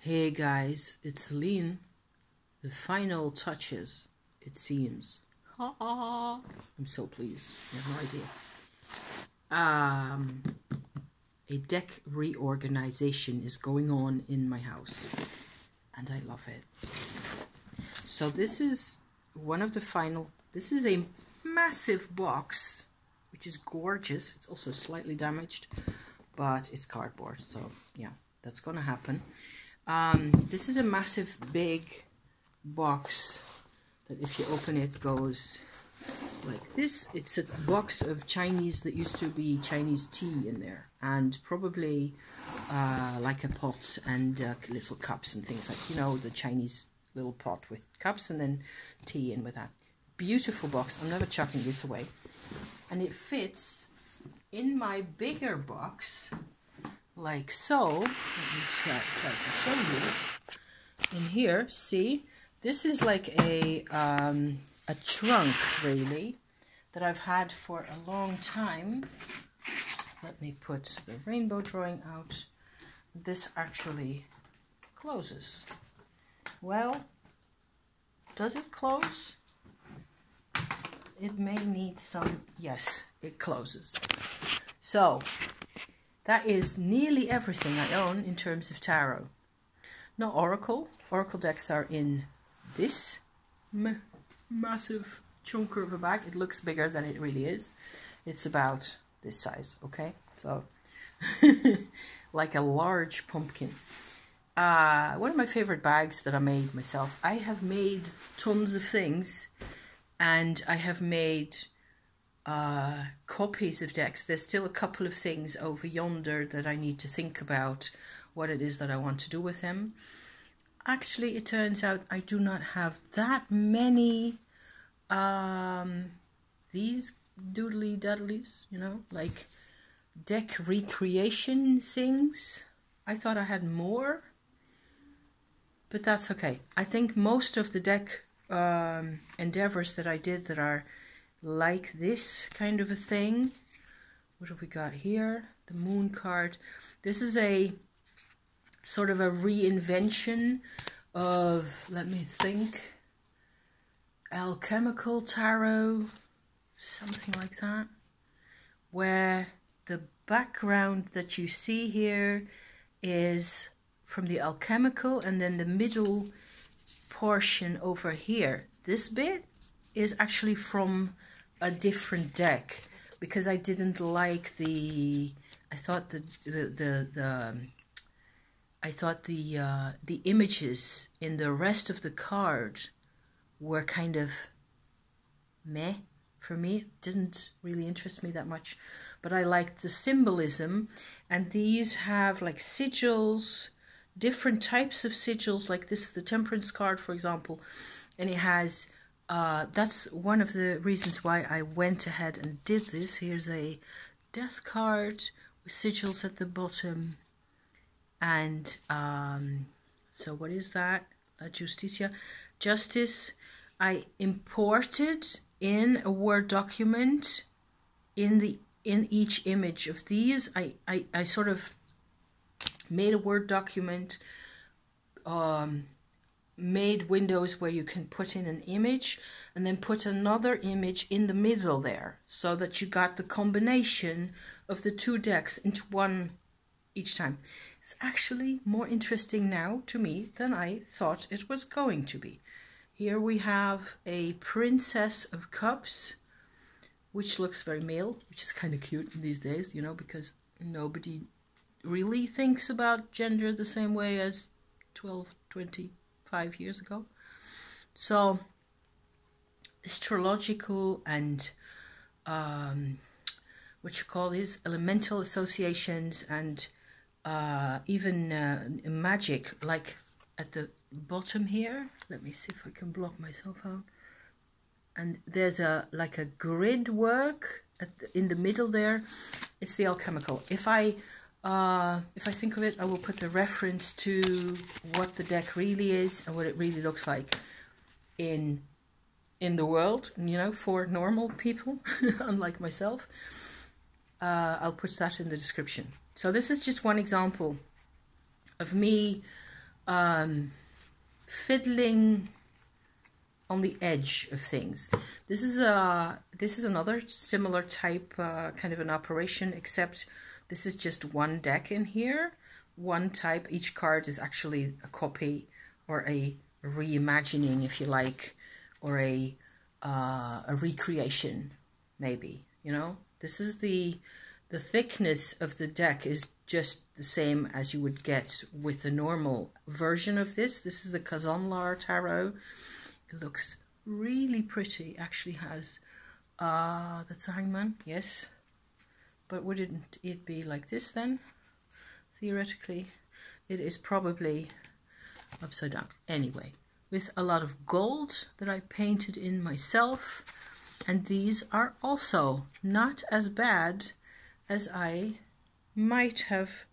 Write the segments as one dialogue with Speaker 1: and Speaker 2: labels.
Speaker 1: Hey guys, it's Lean. The final touches, it seems. I'm so pleased. You have no idea. A deck reorganization is going on in my house, and I love it. So this is one of the final. This is a massive box, which is gorgeous. It's also slightly damaged, but it's cardboard. So yeah, that's gonna happen. This is a massive, big box that if you open it goes like this. It's a box of Chinese that used to be Chinese tea in there, and probably like a pot and little cups and things like, you know, the Chinese little pot with cups and then tea in with that. Beautiful box. I'm never chucking this away. And it fits in my bigger box like so. Let me try to show you. In here, see, this is like a trunk, really, that I've had for a long time. Let me put the rainbow drawing out. This actually closes. Well, does it close? It may need some, yes, it closes. So, that is nearly everything I own in terms of tarot. Not Oracle. Oracle decks are in this massive chunker of a bag. It looks bigger than it really is. It's about this size, okay? So, like a large pumpkin. One of my favorite bags that I made myself. I have made tons of things, and I have made copies of decks. There's still a couple of things over yonder that I need to think about what it is that I want to do with them. Actually, it turns out I do not have that many these doodly daddlies, you know, like deck recreation things. I thought I had more, but that's okay. I think most of the deck endeavors that I did that are like this kind of a thing. What have we got here? The moon card. This is a sort of a reinvention of, let me think, alchemical tarot, something like that, where the background that you see here is from the alchemical, and then the middle portion over here, this bit, is actually from a different deck, because I didn't like the, I thought the images in the rest of the card were kind of meh for me. It didn't really interest me that much, but I liked the symbolism, and these have like sigils, different types of sigils, like this is the Temperance card, for example, and it has that's one of the reasons why I went ahead and did this. Here's a Death card with sigils at the bottom, and so what is that? La Justicia, Justice. I imported in a Word document in each image of these. I sort of made a Word document, made windows where you can put in an image and then put another image in the middle there, so that you got the combination of the two decks into one each time. It's actually more interesting now to me than I thought it was going to be. Here we have a Princess of Cups, which looks very male, which is kind of cute these days, you know, because nobody really thinks about gender the same way as 12, 25 years ago. So, astrological and what you call these elemental associations, and even magic, like at the bottom here. Let me see if I can block myself out. And there's a like a grid work in the middle there. It's the alchemical. If I think of it, I will put the reference to what the deck really is and what it really looks like in the world, you know, for normal people, unlike myself. I'll put that in the description. So this is just one example of me fiddling on the edge of things. This is another similar type kind of an operation, except this is just one deck in here, one type. Each card is actually a copy or a reimagining, if you like, or a recreation, maybe. You know, this is the thickness of the deck is just the same as you would get with the normal version of this. This is the Kazanlar Tarot. It looks really pretty. Actually has that's a hangman, yes. But wouldn't it be like this then? Theoretically, it is probably upside down. Anyway, with a lot of gold that I painted in myself. And these are also not as bad as I might have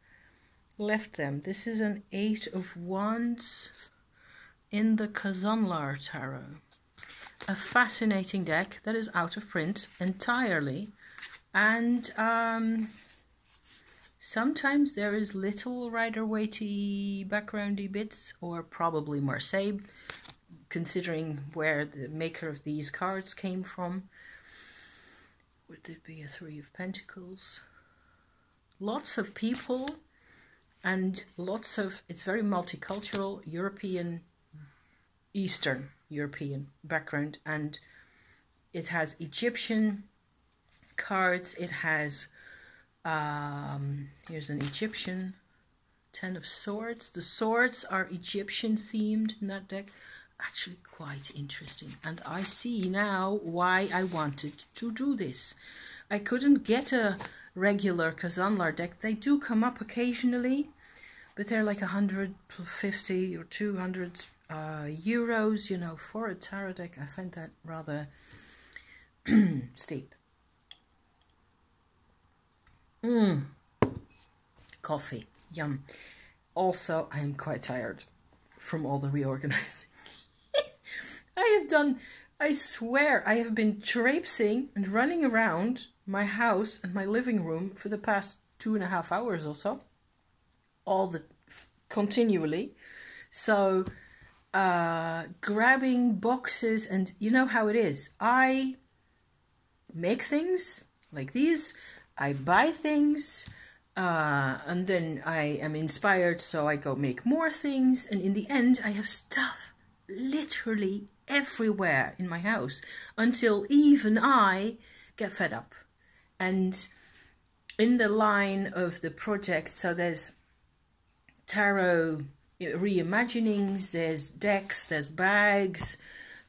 Speaker 1: left them. This is an 8 of Wands in the Kazanlar Tarot. A fascinating deck that is out of print entirely. And sometimes there is little Rider-Waite-y backgroundy bits, or probably Marseille, considering where the maker of these cards came from. Would it be a 3 of Pentacles? Lots of people and lots of, it's very multicultural, European, Eastern European background, and it has Egyptian cards. It has, here's an Egyptian 10 of Swords. The swords are Egyptian themed in that deck. Actually quite interesting, and I see now why I wanted to do this. I couldn't get a regular Kazanlar deck. They do come up occasionally, but they're like 150 or 200 euros, you know, for a tarot deck. I find that rather steep. Coffee, yum. Also, I am quite tired from all the reorganizing. I swear, I have been traipsing and running around my house and my living room for the past 2.5 hours or so. Continually. So, grabbing boxes, and you know how it is. I make things like these, I buy things, and then I am inspired, so I go make more things, and in the end, I have stuff literally everywhere in my house until even I get fed up. And in the line of the project, so there's tarot reimaginings, there's decks, there's bags,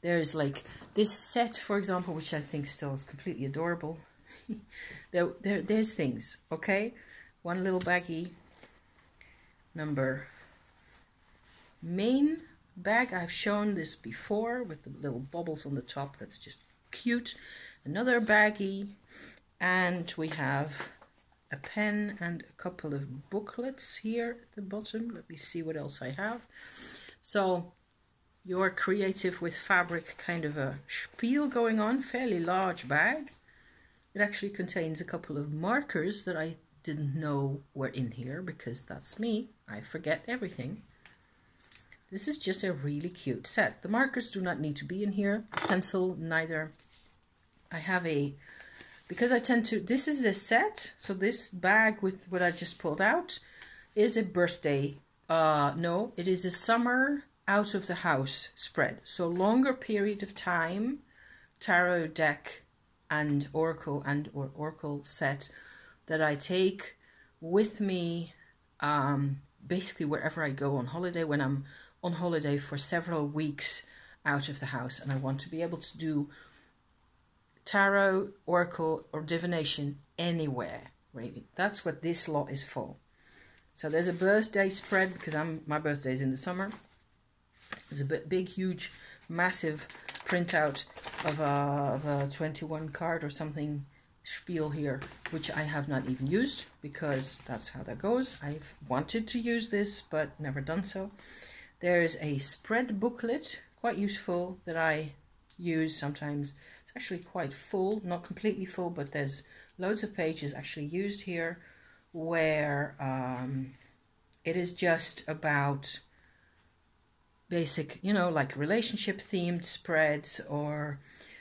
Speaker 1: there's like this set, for example, which I think still is completely adorable. There's things, okay? One little baggie, main bag. I've shown this before with the little bubbles on the top. That's just cute. Another baggie, and we have a pen and a couple of booklets here at the bottom. Let me see what else I have. So you're creative with fabric, kind of a spiel going on. Fairly large bag. It actually contains a couple of markers that I didn't know were in here, because that's me. I forget everything. This is just a really cute set. The markers do not need to be in here. Pencil, neither. I have because I tend to, this is a set. So this bag with what I just pulled out is a birthday. No, it is a summer out of the house spread. So longer period of time, tarot deck and oracle or oracle set that I take with me basically wherever I go on holiday, when I'm on holiday for several weeks out of the house, and I want to be able to do tarot, oracle, or divination anywhere, really. That's what this lot is for. So there's a birthday spread, because my birthday is in the summer. There's a big, huge, massive printout of a 21 card or something spiel here, which I have not even used, because that's how that goes. I've wanted to use this, but never done so. There's a spread booklet, quite useful, that I use sometimes. It's actually quite full, not completely full, but there's loads of pages actually used here, where it is just about basic, you know, like relationship themed spreads, or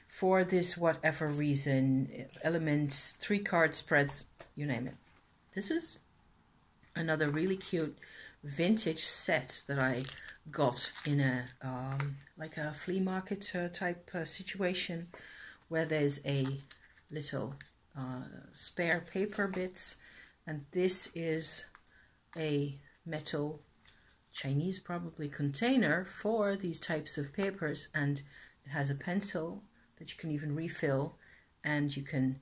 Speaker 1: for this whatever reason, elements, 3-card spreads, you name it. This is another really cute vintage set that I got in a like a flea market type situation, where there's a little spare paper bits, and this is a metal Chinese probably container for these types of papers, and it has a pencil that you can even refill, and you can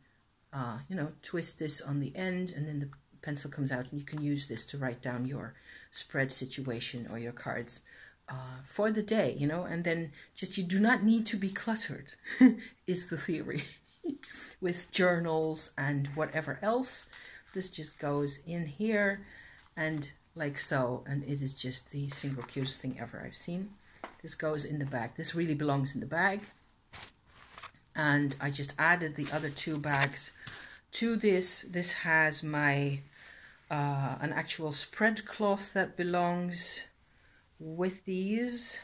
Speaker 1: you know, twist this on the end, and then the pencil comes out, and you can use this to write down your spread situation or your cards for the day, you know. And then just, you do not need to be cluttered is the theory with journals and whatever else. This just goes in here and like so, and it is just the single cutest thing ever I've seen. This goes in the bag. This really belongs in the bag, and I just added the other 2 bags to this. This has my an actual spread cloth that belongs with these,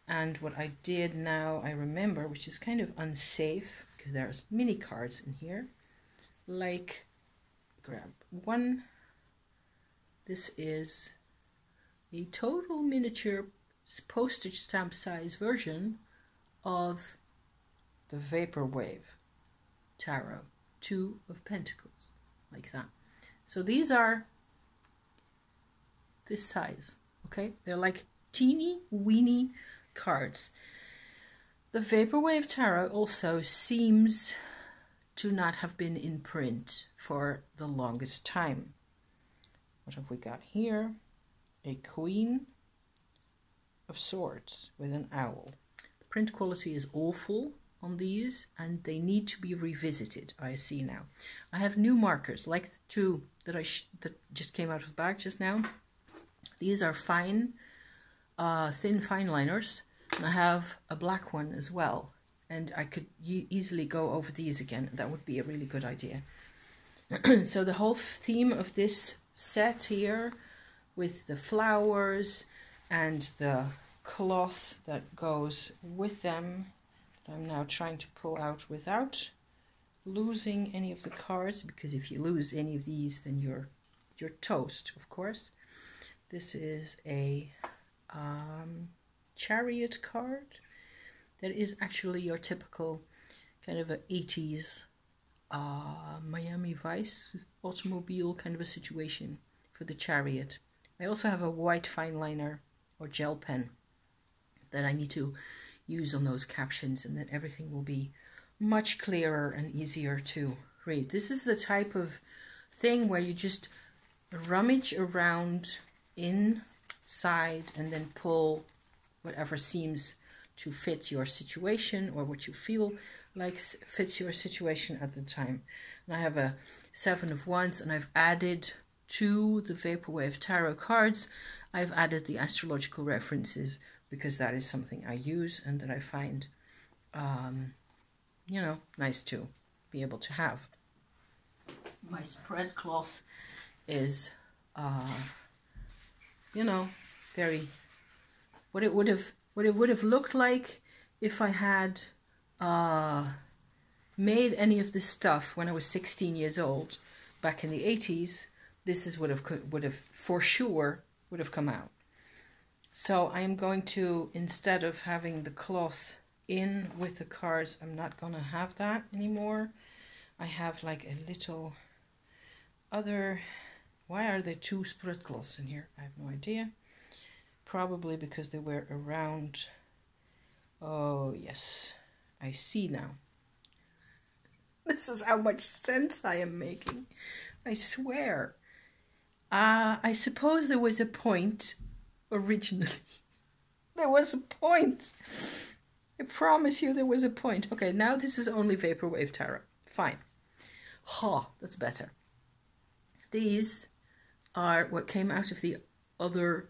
Speaker 1: and what I did now, I remember, which is kind of unsafe because there's mini cards in here, like, grab one. This is a total miniature postage stamp size version of the Vaporwave Tarot, 2 of Pentacles, like that. So these are this size, okay? They're like teeny weeny cards. The Vaporwave Tarot also seems to not have been in print for the longest time. What have we got here? A Queen of Swords with an owl. The print quality is awful on these, and they need to be revisited, I see now. I have new markers, like the 2 that that just came out of the bag just now. These are fine, thin fine liners, and I have a black one as well, and I could easily go over these again. That would be a really good idea. So the whole theme of this set here, with the flowers and the cloth that goes with them, I'm now trying to pull out without losing any of the cards, because if you lose any of these, then you're toast, of course. This is a Chariot card that is actually your typical kind of a 80s Miami Vice automobile kind of a situation for the Chariot. I also have a white fine liner or gel pen that I need to use on those captions, and then everything will be much clearer and easier to read. This is the type of thing where you just rummage around inside and then pull whatever seems to fit your situation, or what you feel like fits your situation at the time. And I have a 7 of Wands, and I've added to the Vaporwave Tarot cards, I've added the astrological references, because that is something I use and that I find, you know, nice to be able to have. My spread cloth is, you know, very, what it would have looked like if I had made any of this stuff when I was 16 years old back in the 80s. This is would have for sure would have come out. So I am going to, instead of having the cloth in with the cards, I'm not going to have that anymore. I have like a little other, why are there 2 spread cloths in here? I have no idea. Probably because they were around. Oh yes, I see now. This is how much sense I am making, I swear. I suppose there was a point originally. There was a point. I promise you there was a point. Okay, now this is only Vaporwave Tarot. Fine. Ha, that's better. These are what came out of the other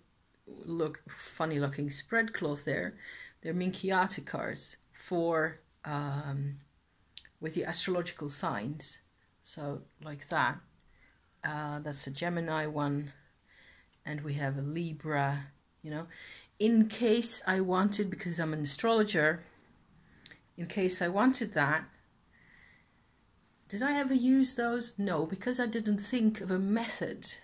Speaker 1: funny looking spread cloth there. They're Minchiata cards for with the astrological signs. So like that. That's a Gemini one. And we have a Libra you know, in case I wanted, because I'm an astrologer, in case I wanted that. Did I ever use those? No, because I didn't think of a method.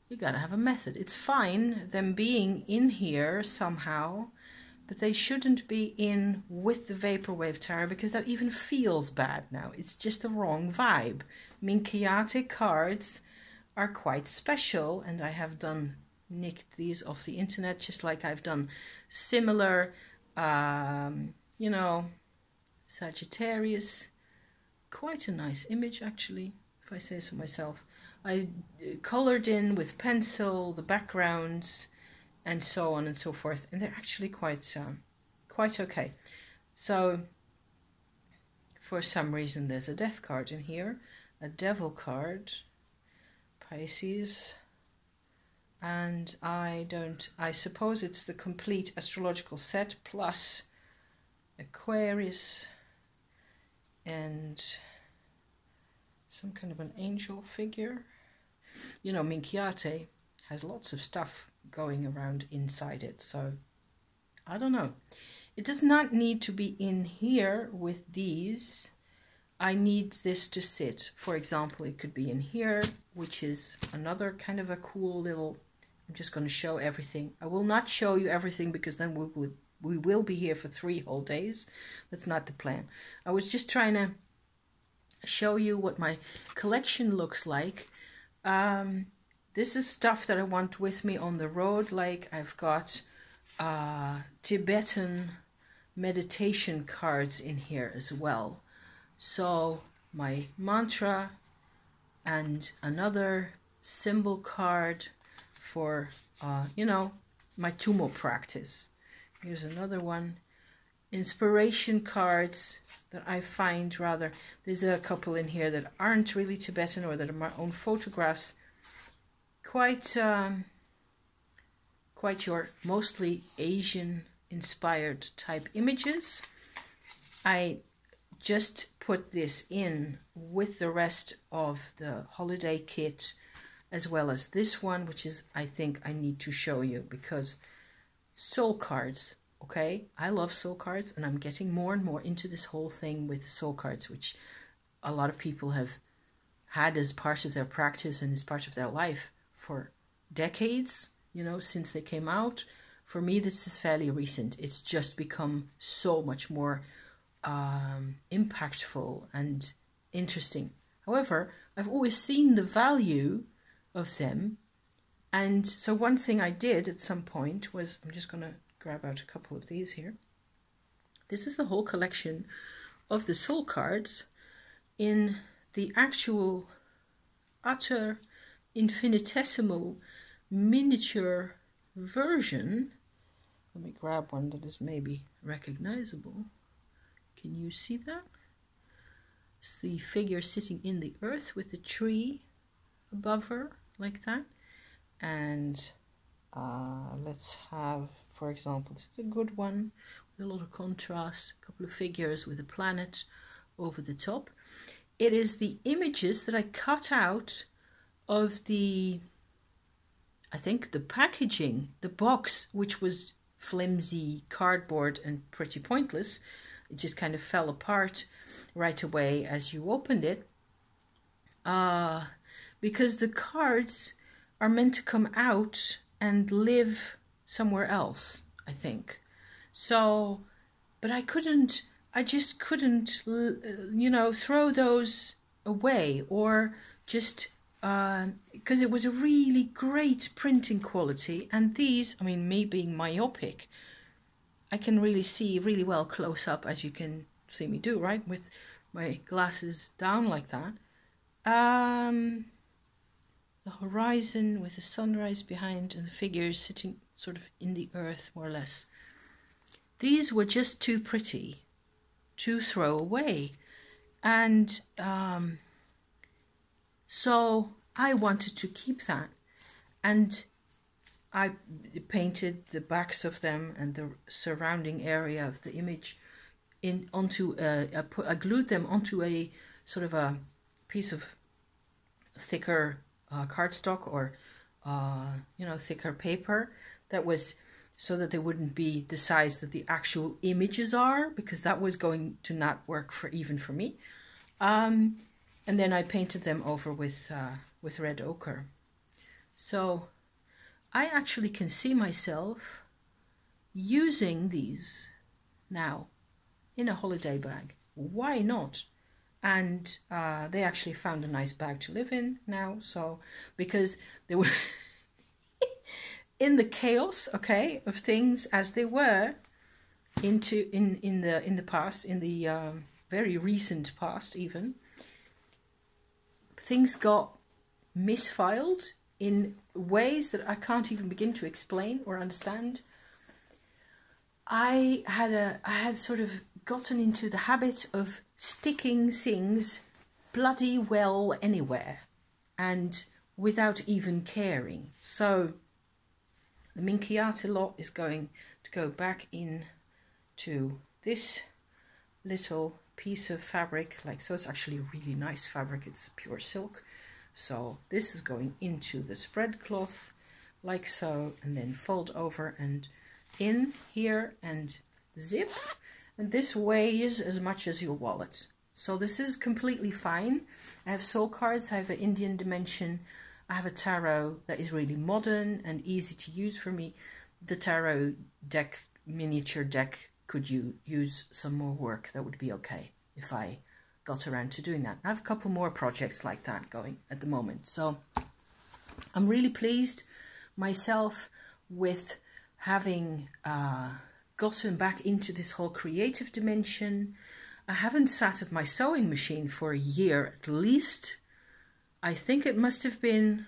Speaker 1: You gotta have a method. It's fine them being in here somehow, but they shouldn't be in with the Vaporwave Tarot, because that even feels bad now. It's just the wrong vibe. I mean, chaotic cards are quite special, and I have nicked these off the internet, just like I've done similar, you know, Sagittarius. Quite a nice image, actually, if I say so myself. I colored in with pencil the backgrounds and so on and so forth, and they're actually quite okay. So for some reason there's a death card in here, a devil card, Pisces, and I suppose it's the complete astrological set plus Aquarius and some kind of an angel figure. You know, Minchiate has lots of stuff going around inside it, so I don't know. It does not need to be in here with these. I need this to sit. For example, it could be in here, which is another kind of a cool little... I'm just going to show everything. I will not show you everything, because then we will be here for 3 whole days. That's not the plan. I was just trying to show you what my collection looks like. This is stuff that I want with me on the road. Like, I've got Tibetan meditation cards in here as well. So my mantra and another symbol card for you know, my Tumo practice. Here's another one. Inspiration cards that I find rather... There's a couple in here that aren't really Tibetan, or that are my own photographs. Quite your mostly Asian inspired type images. I just put this in with the rest of the holiday kit, as well as this one, which is, I think I need to show you, because soul cards, okay? I love soul cards, and I'm getting more and more into this whole thing with soul cards, which a lot of people have had as part of their practice and as part of their life for decades, you know, since they came out. For me, this is fairly recent. It's just become so much more impactful and interesting. However, I've always seen the value of them. And so one thing I did at some point was, I'm just going to grab out a couple of these here. This is the whole collection of the soul cards in the actual utter infinitesimal miniature version. Let me grab one that is maybe recognizable. Can you see that? It's the figure sitting in the earth with the tree above her, like that. And let's have, for example, this is a good one with a lot of contrast, a couple of figures with a planet over the top. It is the images that I cut out of the, I think, the packaging, the box, which was flimsy cardboard and pretty pointless. It just kind of fell apart right away as you opened it. Because the cards are meant to come out and live somewhere else, I think. So, but I just couldn't, you know, throw those away, or just, because it was a really great printing quality. And these, I mean, me being myopic, I can really see really well close up, as you can see me do, right? With my glasses down like that. The horizon with the sunrise behind and the figures sitting sort of in the earth, more or less. These were just too pretty to throw away. And so I wanted to keep that. And I painted the backs of them and the surrounding area of the image onto, I glued them onto a sort of a piece of thicker cardstock, or you know, thicker paper That was so that they wouldn't be the size that the actual images are, because that was going to not work for me. And then I painted them over with red ochre. So I actually can see myself using these now in a holiday bag. Why not? And they actually found a nice bag to live in now. So because they were in the chaos, okay, of things as they were in the past, in the very recent past even, things got misfiled in ways that I can't even begin to explain or understand. I had sort of gotten into the habit of sticking things bloody well anywhere and without even caring. So the Minchiate lot is going to go back in to this little piece of fabric, like so. It's actually a really nice fabric, it's pure silk. So this is going into the spread cloth like so, and then fold over and in here and zip. And this weighs as much as your wallet, so this is completely fine. I have soul cards, I have an Indian dimension, I have a tarot that is really modern and easy to use for me. The tarot deck, miniature deck, could you use some more work? That would be okay if I got around to doing that. I have a couple more projects like that going at the moment, so I'm really pleased myself with having gotten back into this whole creative dimension. I haven't sat at my sewing machine for a year at least. I think it must have been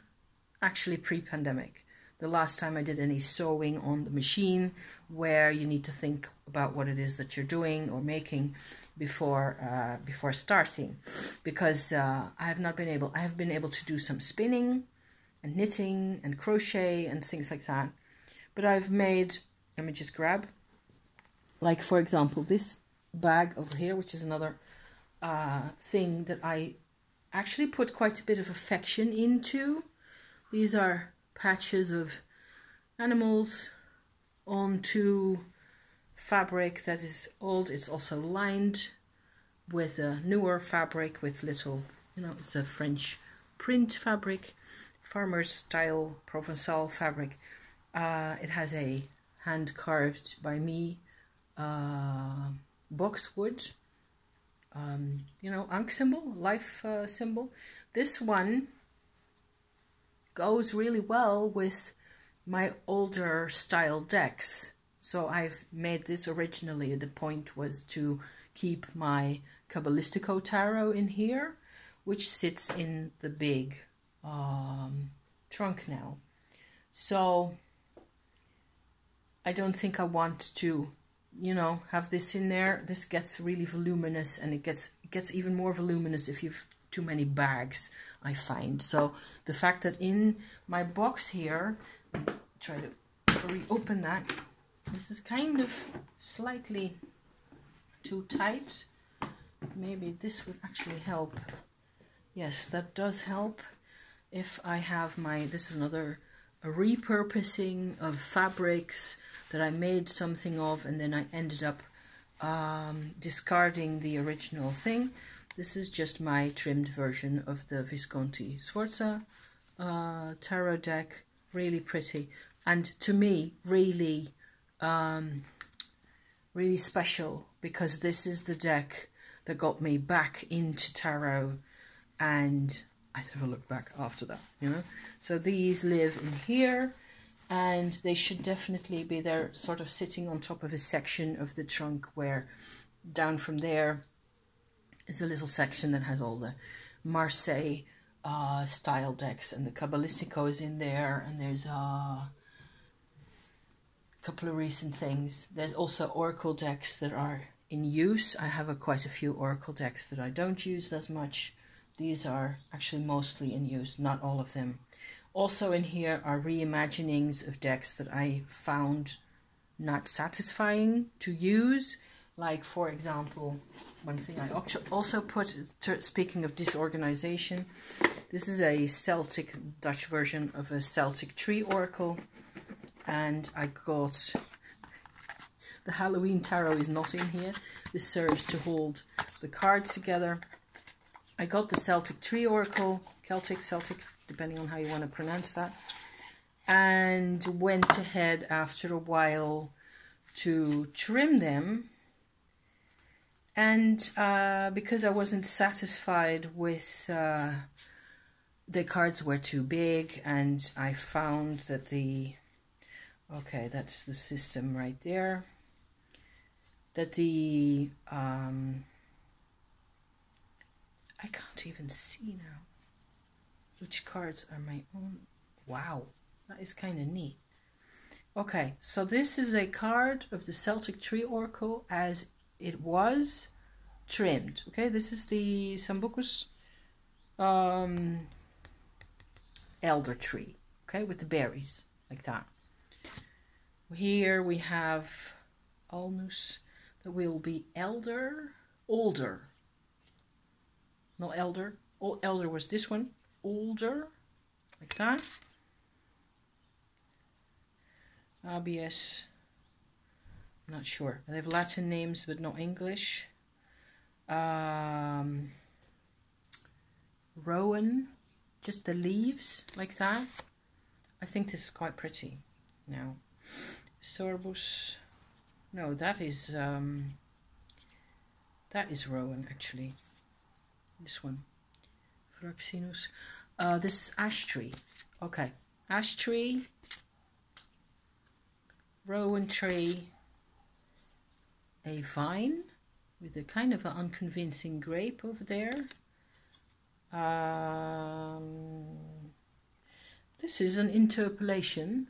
Speaker 1: actually pre-pandemic, the last time I did any sewing on the machine, where you need to think about what it is that you're doing or making before starting, because I have been able to do some spinning and knitting and crochet and things like that. But I've made, let me just grab, like for example this bag over here, which is another thing that I actually put quite a bit of affection into. These are patches of animals onto fabric that is old. It's also lined with a newer fabric with little, it's a French print fabric, farmer's style Provençal fabric. It has a hand carved by me boxwood, Ankh symbol, life symbol. This one goes really well with my older style decks. So I've made this originally. The point was to keep my Kabbalistico tarot in here, which sits in the big trunk now. So I don't think I want to, have this in there. This gets really voluminous, and it gets even more voluminous if you've too many bags, I find. So the fact that in my box here, try to reopen that, this is kind of slightly too tight. Maybe this would actually help. Yes, that does help. If I have this is another repurposing of fabrics that I made something of, and then I ended up discarding the original thing. This is just my trimmed version of the Visconti Sforza tarot deck. Really pretty, and to me really really special, because this is the deck that got me back into tarot, and I never looked back after that, So these live in here, and they should definitely be there, sort of sitting on top of a section of the trunk, where down from there is a little section that has all the Marseille style decks, and the Kabbalistico is in there, and there's a couple of recent things. There's also oracle decks that are in use. I have quite a few oracle decks that I don't use as much. These are actually mostly in use, not all of them. Also in here are reimaginings of decks that I found not satisfying to use. Like, for example, one thing I also put, speaking of disorganization, this is a Celtic Dutch version of a Celtic tree oracle. and I got the Halloween tarot is not in here. This serves to hold the cards together. I got the Celtic Tree Oracle, Celtic, depending on how you want to pronounce that, and went ahead after a while to trim them. And because I wasn't satisfied with the cards were too big, and I found that okay, that's the system right there, that I can't even see now which cards are my own. Wow, that is kind of neat. Okay, so this is a card of the Celtic Tree Oracle as it was trimmed. Okay, this is the Sambucus elder tree, okay, with the berries like that. Here we have Alnus, that will be older, not elder. Elder was this one, older, like that. ABS, I'm not sure. They have Latin names but not English. Rowan, just the leaves like that. I think this is quite pretty. Now, Sorbus, no, that is Rowan actually. This one, Fraxinus. This is ash tree. Okay, ash tree, Rowan tree, a vine with a kind of an unconvincing grape over there. This is an interpolation.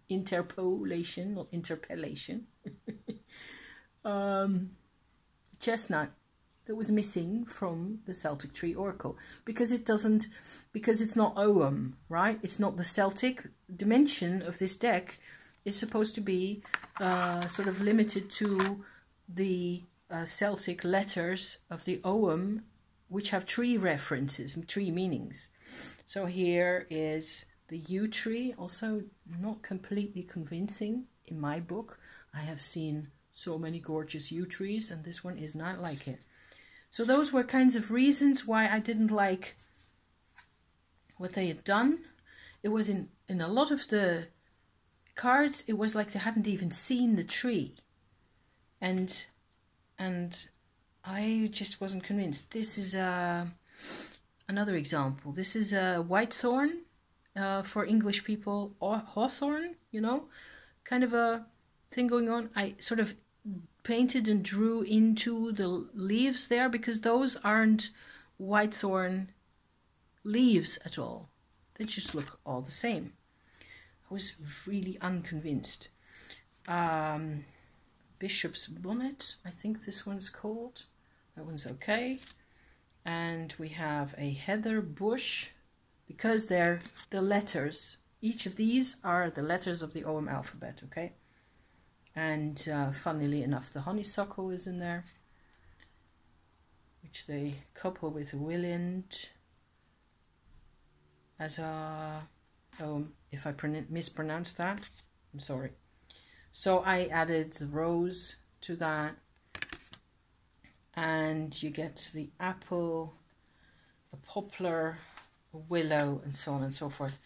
Speaker 1: Interpolation, not interpellation. Chestnut that was missing from the Celtic Tree Oracle because it's not Ogham, right? It's not the Celtic dimension of this deck. Is supposed to be sort of limited to the Celtic letters of the Ogham, which have tree references, tree meanings. So here is the yew tree, also not completely convincing in my book. I have seen so many gorgeous yew trees, and this one is not like it. So those were kinds of reasons why I didn't like what they had done. It was in a lot of the cards, it was like they hadn't even seen the tree. And I just wasn't convinced. This is another example. This is a whitethorn, for English people, or hawthorn, you know, kind of a thing going on. I sort of painted and drew into the leaves there because those aren't whitethorn leaves at all. They just look all the same. I was really unconvinced. Bishop's bonnet, I think this one's called. That one's okay. And we have a heather bush, because they're the letters. Each of these are the letters of the Ogham alphabet, okay? And funnily enough, the honeysuckle is in there, which they couple with Willind as a... Oh, if I mispronounce that, I'm sorry. So I added the rose to that, and you get the apple, a poplar, a willow, and so on and so forth.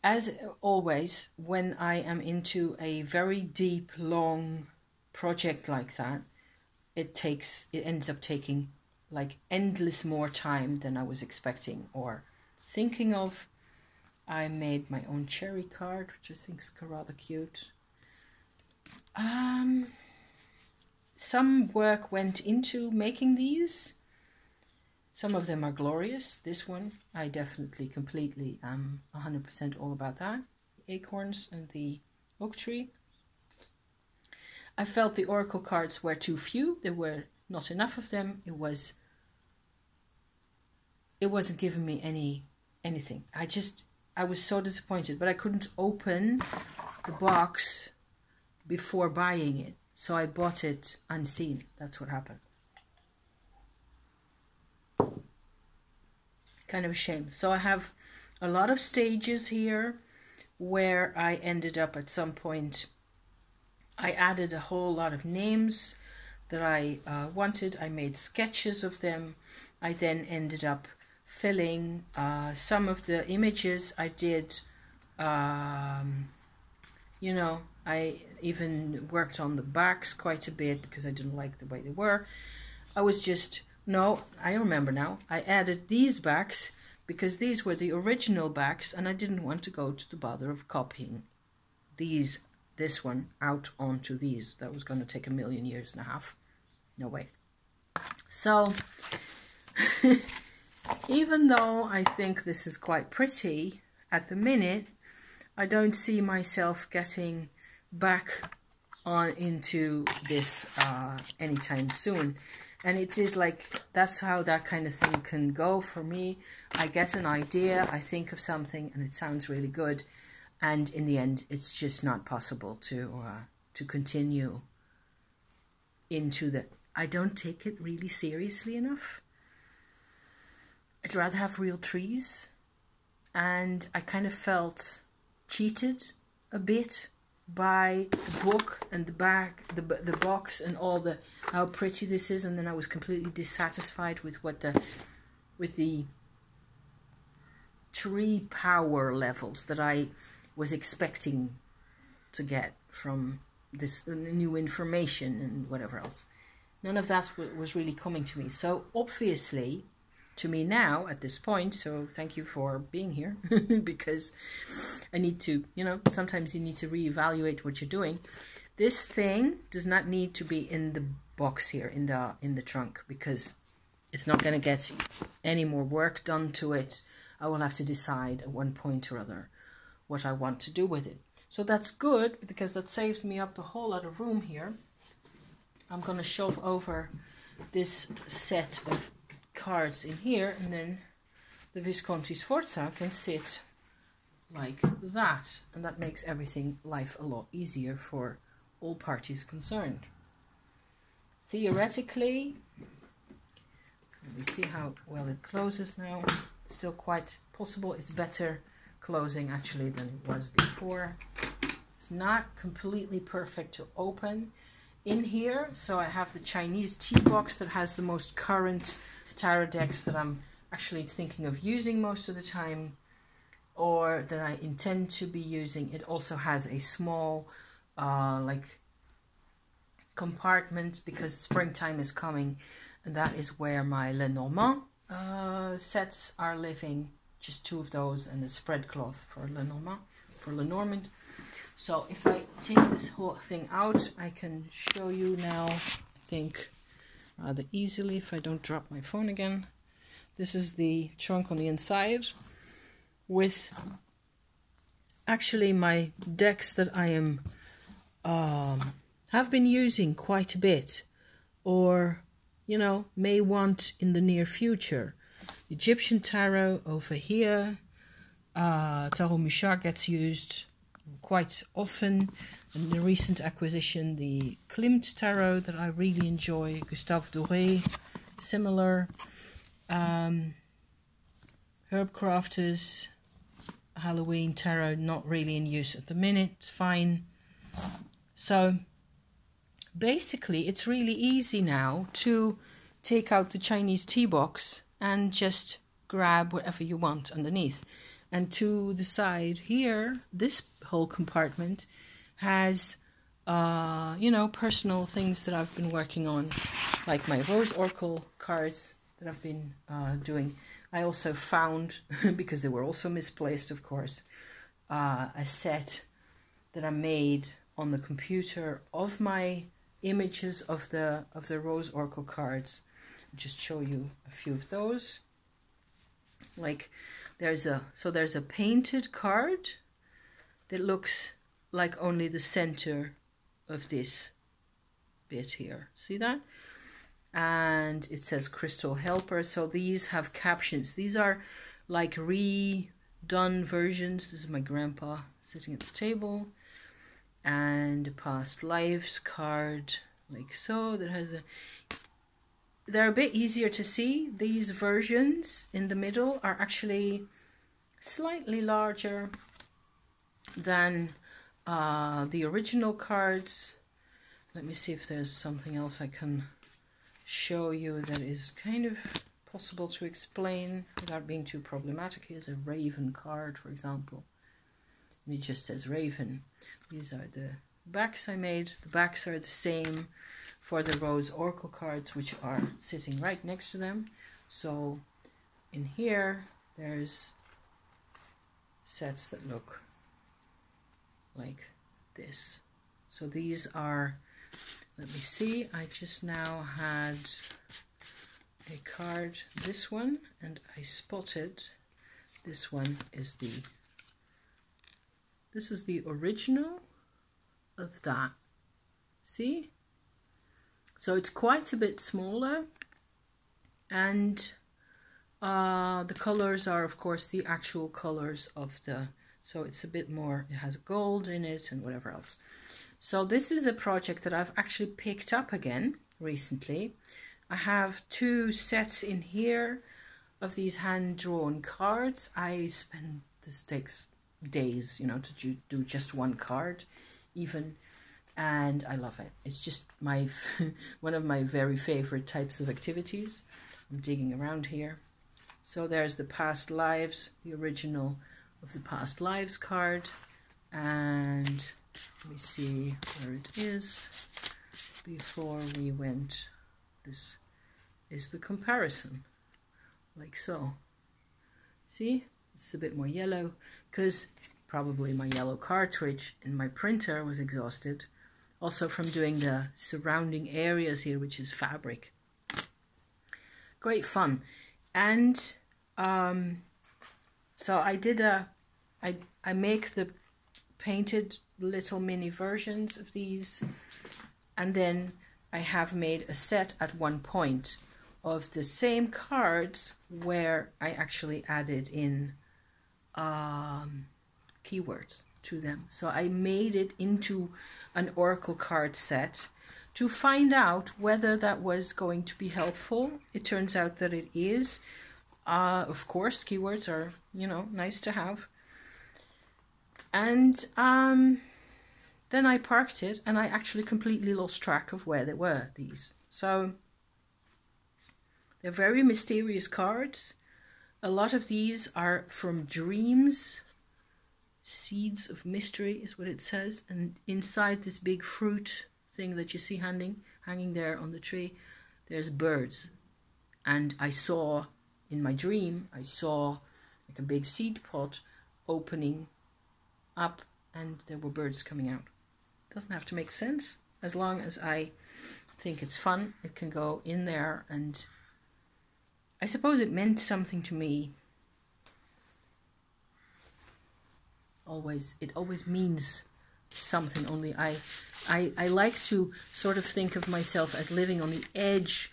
Speaker 1: As always, when I am into a very deep, long project like that, it ends up taking like endless more time than I was expecting or thinking of. I made my own cherry card, which I think is rather cute. Some work went into making these. Some of them are glorious. This one, I definitely, completely am 100% all about that. The acorns and the oak tree. I felt the oracle cards were too few. There were not enough of them. It wasn't giving me anything. I was so disappointed, but I couldn't open the box before buying it. So I bought it unseen. That's what happened. Kind of a shame. So I have a lot of stages here. where I ended up at some point. I added a whole lot of names that I wanted. I made sketches of them. I then ended up filling some of the images. I did, you know, I even worked on the backs quite a bit because I didn't like the way they were. I was just, no, I remember now. I added these backs because these were the original backs and I didn't want to go to the bother of copying this one out onto these. That was going to take 1,000,000 years and a half. No way. So, even though I think this is quite pretty at the minute, I don't see myself getting back on into this anytime soon. And it is like, that's how that kind of thing can go for me. I get an idea, I think of something, and it sounds really good. And in the end, it's just not possible to continue into the... I don't take it really seriously enough. I'd rather have real trees. And I kind of felt cheated a bit by the book and the back, the box and all the how pretty this is, and then I was completely dissatisfied with what the tree power levels that I was expecting to get from this new information and whatever else. None of that was really coming to me. So obviously, to me now at this point, so thank you for being here, because I need to, you know, sometimes you need to reevaluate what you're doing. This thing does not need to be in the box here, in the trunk, because it's not going to get any more work done to it. I will have to decide at one point or other what I want to do with it. So that's good, because that saves me up a whole lot of room here. I'm going to shove over this set of cards in here, and then the Visconti Sforza can sit like that, and that makes life a lot easier for all parties concerned. Theoretically, let me see how well it closes now. Still quite possible. It's better closing actually than it was before. It's not completely perfect to open in here, so I have the Chinese tea box that has the most current tarot decks that I'm actually thinking of using most of the time, or that I intend to be using. It also has a small like compartment because springtime is coming, and that is where my Lenormand sets are living. Just 2 of those and a spread cloth for Lenormand. So if I take this whole thing out, I can show you now, I think, rather easily if I don't drop my phone again. This is the trunk on the inside with actually my decks that I am have been using quite a bit, or you know, may want in the near future. Egyptian tarot over here. Tarot Mouchard gets used quite often. And the recent acquisition, the Klimt tarot that I really enjoy. Gustave Doré, similar. Herb Crafters, Halloween tarot, not really in use at the minute. It's fine. So basically, it's really easy now to take out the Chinese tea box and just grab whatever you want underneath. And to the side here, this whole compartment has, you know, personal things that I've been working on, like my Rose Oracle cards that I've been doing. I also found, because they were also misplaced, of course, a set that I made on the computer of my images of the Rose Oracle cards. I'll just show you a few of those. Like there's a painted card that looks like only the center of this bit here. See that? And it says Crystal Helper. So these have captions. These are like redone versions. This is my grandpa sitting at the table. And a past lives card, like so, that has a... They're a bit easier to see. These versions in the middle are actually slightly larger than the original cards. Let me see if there's something else I can show you that is kind of possible to explain without being too problematic. Here's a raven card, for example, and it just says raven. These are the backs I made. The backs are the same for the Rose Oracle cards, which are sitting right next to them. So in here there's sets that look like this. So these are, let me see, I just now had a card, this one, and I spotted this one is this is the original of that. See? So it's quite a bit smaller, and the colors are, of course, the actual colors of the, so it's a bit more, it has gold in it and whatever else. So this is a project that I've actually picked up again recently. I have 2 sets in here of these hand-drawn cards. This takes days, you know, to do just one card even, and I love it. It's just my one of my very favorite types of activities. I'm digging around here. So there's the Past Lives, the original of the Past Lives card, and let me see where it is before we went. This is the comparison, like so. See, it's a bit more yellow because probably my yellow cartridge in my printer was exhausted, also from doing the surrounding areas here, which is fabric. Great fun. And so I make the painted little mini versions of these, and then I have made a set at one point of the same cards where I actually added in keywords to them. So I made it into an Oracle card set to find out whether that was going to be helpful. It turns out that it is. Of course, keywords are, you know, nice to have. And then I parked it, and I actually completely lost track of where they were, these. So they're very mysterious cards. A lot of these are from dreams. Seeds of mystery is what it says. And inside this big fruit thing that you see hanging there on the tree, there's birds. And I saw, in my dream, I saw like a big seed pot opening up, and there were birds coming out. Doesn't have to make sense. As long as I think it's fun, it can go in there, and I suppose it meant something to me. It always means something, only I like to sort of think of myself as living on the edge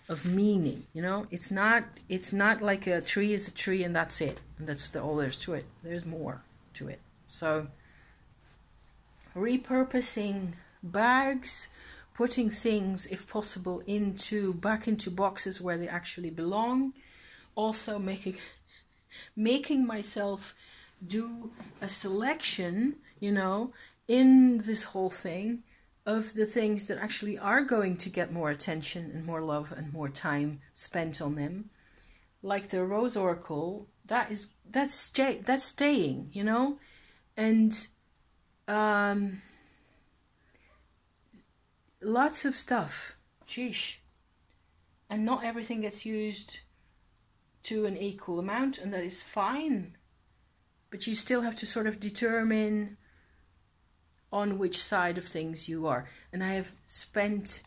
Speaker 1: of meaning, you know. It's not like a tree is a tree and that's it, and that's all there's to it. There's more to it. So repurposing bags, putting things, if possible, back into boxes where they actually belong. Also making myself do a selection, you know, in this whole thing of the things that actually are going to get more attention and more love and more time spent on them. Like the Rose Oracle, that's staying, you know, and lots of stuff, sheesh, and not everything gets used to an equal amount, and that is fine, but you still have to sort of determine on which side of things you are. And I have spent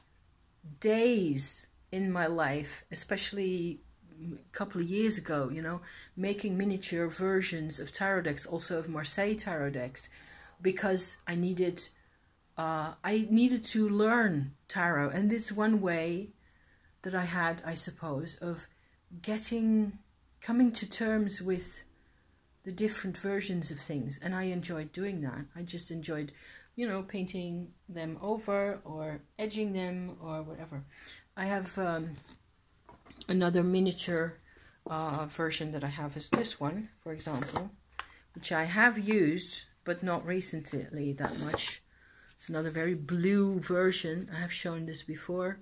Speaker 1: days in my life, especially a couple of years ago, you know, making miniature versions of tarot decks, also of Marseille tarot decks, because I needed to learn tarot. And it's one way that I had, I suppose, of coming to terms with the different versions of things. And I enjoyed doing that. I just enjoyed, you know, painting them over or edging them or whatever. I have another miniature version that I have is this one, for example, which I have used, but not recently that much. It's another very blue version, I have shown this before,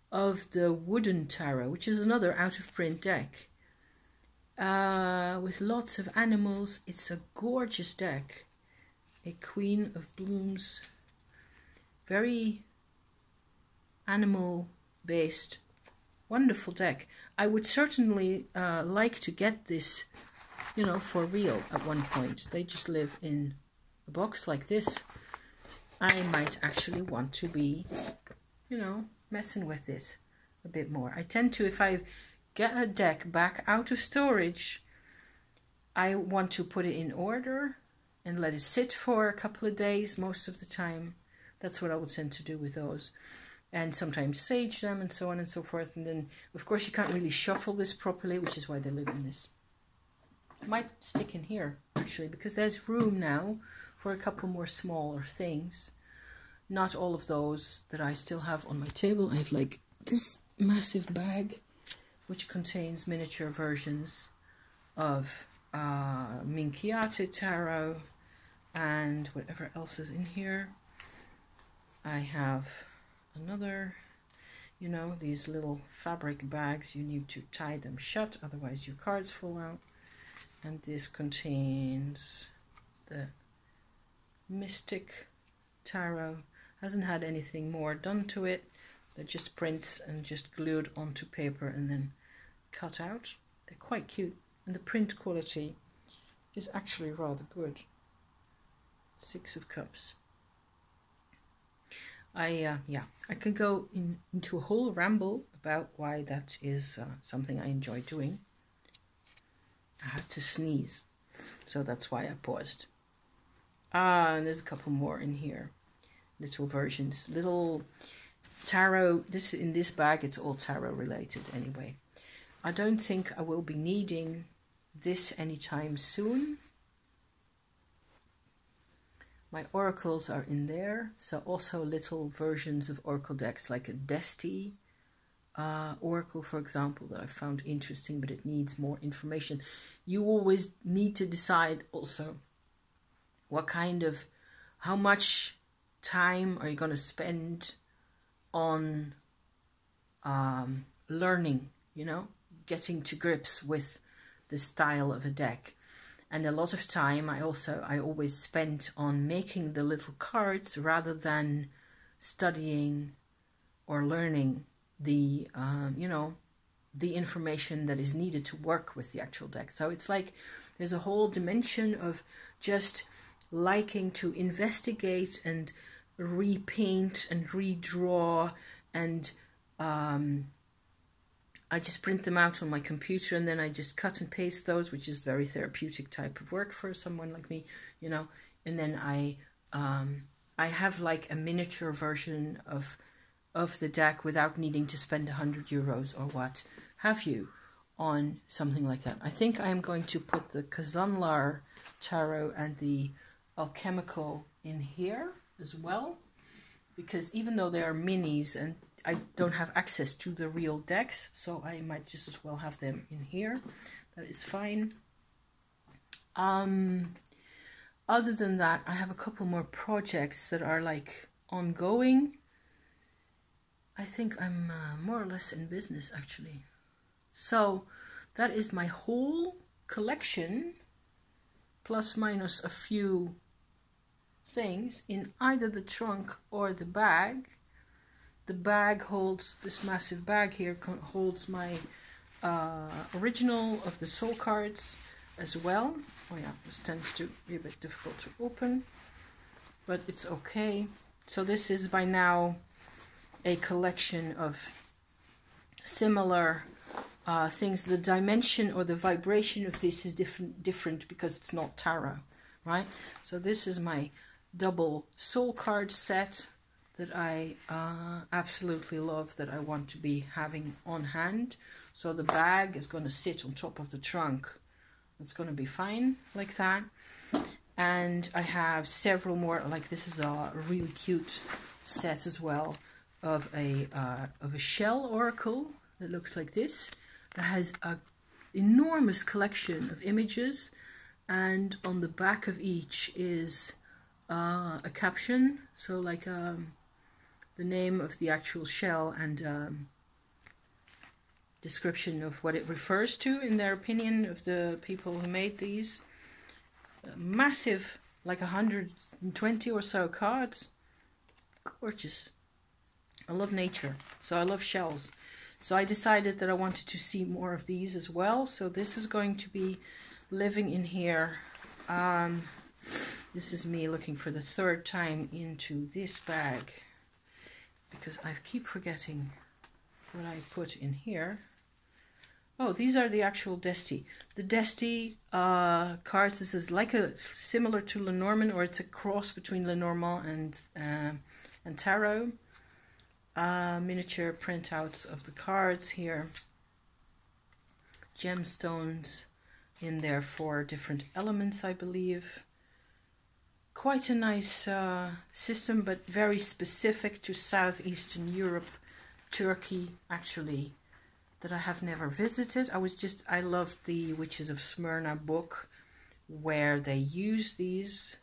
Speaker 1: of the Wooden Tarot, which is another out-of-print deck. With lots of animals. It's a gorgeous deck. A Queen of Blooms. Very animal-based. Wonderful deck. I would certainly like to get this, you know, for real at one point. They just live in a box like this. I might actually want to be, you know, messing with this a bit more. I tend to, if I get a deck back out of storage, I want to put it in order and let it sit for a couple of days most of the time. That's what I would tend to do with those. And sometimes sage them and so on and so forth. And then, of course, you can't really shuffle this properly, which is why they live in this. It might stick in here, actually, because there's room now for a couple more smaller things. Not all of those that I still have on my table. I have like this massive bag, which contains miniature versions of Minchiate Tarot and whatever else is in here. I have another, you know, these little fabric bags. You need to tie them shut, otherwise your cards fall out. And this contains the Mystic Tarot. Hasn't had anything more done to it. They're just prints and just glued onto paper and then cut out. They're quite cute, and the print quality is actually rather good. 6 of Cups. I could go into a whole ramble about why that is something I enjoy doing. I had to sneeze, so that's why I paused. And there's a couple more in here. Little versions, little tarot. This in this bag, it's all tarot related anyway. I don't think I will be needing this anytime soon. My oracles are in there, so also little versions of oracle decks, like a Desti oracle, for example, that I found interesting, but it needs more information. You always need to decide also what kind of, how much time are you going to spend on learning, you know, getting to grips with the style of a deck. And a lot of time I always spent on making the little cards rather than studying or learning the you know, the information that is needed to work with the actual deck. So it's like there's a whole dimension of just liking to investigate and repaint and redraw, and I just print them out on my computer and then I just cut and paste those, which is very therapeutic type of work for someone like me, you know. And then I have like a miniature version of the deck without needing to spend €100 or what have you on something like that. I think I am going to put the Kazanlar Tarot and the Alchemical in here as well, because even though they are minis and I don't have access to the real decks, so I might just as well have them in here. That is fine. Other than that, I have a couple more projects that are like ongoing. I think I'm more or less in business actually. So that is my whole collection, plus minus a few things in either the trunk or the bag. The bag holds, this massive bag here holds my original of the soul cards as well. Oh yeah, this tends to be a bit difficult to open, but it's okay. So this is by now a collection of similar things. The dimension or the vibration of this is different because it's not tarot, right? So this is my double soul card set that I absolutely love, that I want to be having on hand. So the bag is going to sit on top of the trunk. It's going to be fine like that. And I have several more, like this is a really cute set as well of a shell oracle that looks like this, that has an enormous collection of images and on the back of each is a caption, so like the name of the actual shell and description of what it refers to in their opinion of the people who made these. Massive, like 120 or so cards. Gorgeous. I love nature, so I love shells. So I decided that I wanted to see more of these as well. So this is going to be living in here. This is me looking for the third time into this bag, because I keep forgetting what I put in here. Oh, these are the actual Desti. The Desti cards, this is like similar to Lenormand, or it's a cross between Lenormand and Tarot. Miniature printouts of the cards here. Gemstones in there for different elements, I believe. Quite a nice system, but very specific to Southeastern Europe, Turkey actually, that I have never visited. I loved the Witches of Smyrna book where they use these.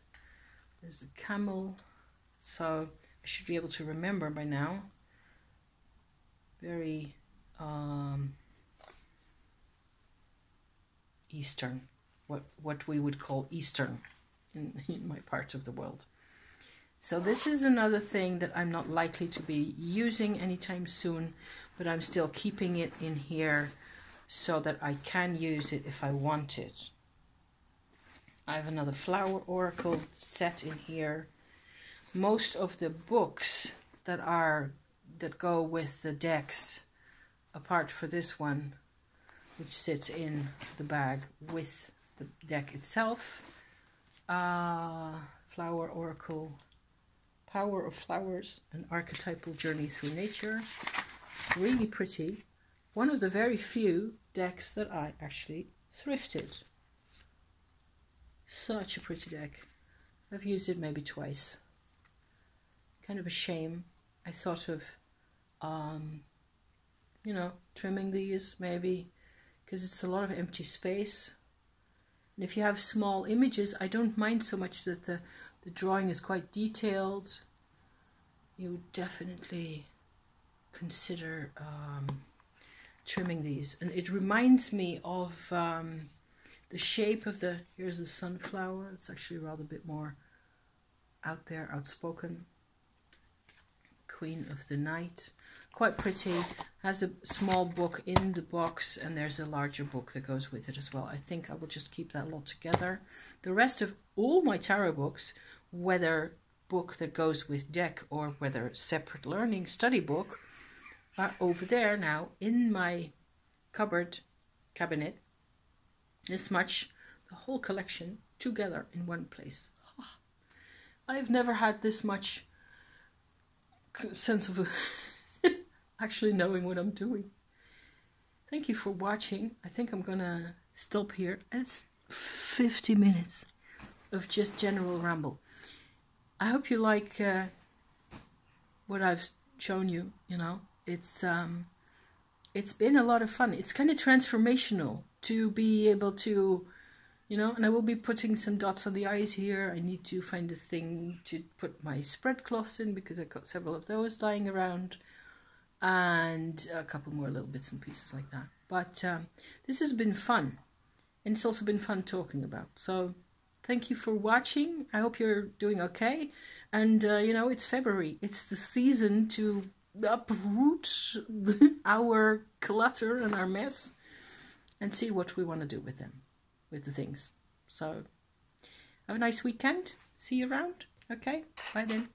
Speaker 1: There's the camel, so I should be able to remember by now. Very Eastern, what we would call Eastern in my part of the world. So this is another thing that I'm not likely to be using anytime soon, but I'm still keeping it in here so that I can use it if I want it. I have another flower oracle set in here. Most of the books that go with the decks, apart for this one, which sits in the bag with the deck itself. Flower oracle, Power of Flowers, an archetypal journey through nature. Really pretty. One of the very few decks that I actually thrifted. Such a pretty deck. I've used it maybe twice. Kind of a shame. I thought of trimming these maybe, because it's a lot of empty space. And if you have small images, I don't mind so much that the drawing is quite detailed. You would definitely consider trimming these. And it reminds me of the shape of here's the sunflower. It's actually rather a bit more out there, outspoken. Queen of the Night. Quite pretty. Has a small book in the box, and there's a larger book that goes with it as well. I think I will just keep that lot together. The rest of all my tarot books, whether book that goes with deck or whether separate learning study book, are over there now in my cabinet. This much, the whole collection together in one place. I've never had this much sense of actually knowing what I'm doing. Thank you for watching. I think I'm gonna stop here. It's 50 minutes of just general ramble. I hope you like what I've shown you. It's been a lot of fun. It's kind of transformational to be able to, and I will be putting some dots on the eyes here. I need to find a thing to put my spread cloths in, because I've got several of those lying around, and a couple more little bits and pieces like that. But this has been fun, and it's also been fun talking about. So thank you for watching. I hope you're doing okay. And it's February. It's the season to uproot our clutter and our mess and see what we want to do with them, with the things. So have a nice weekend. See you around. Okay, bye then.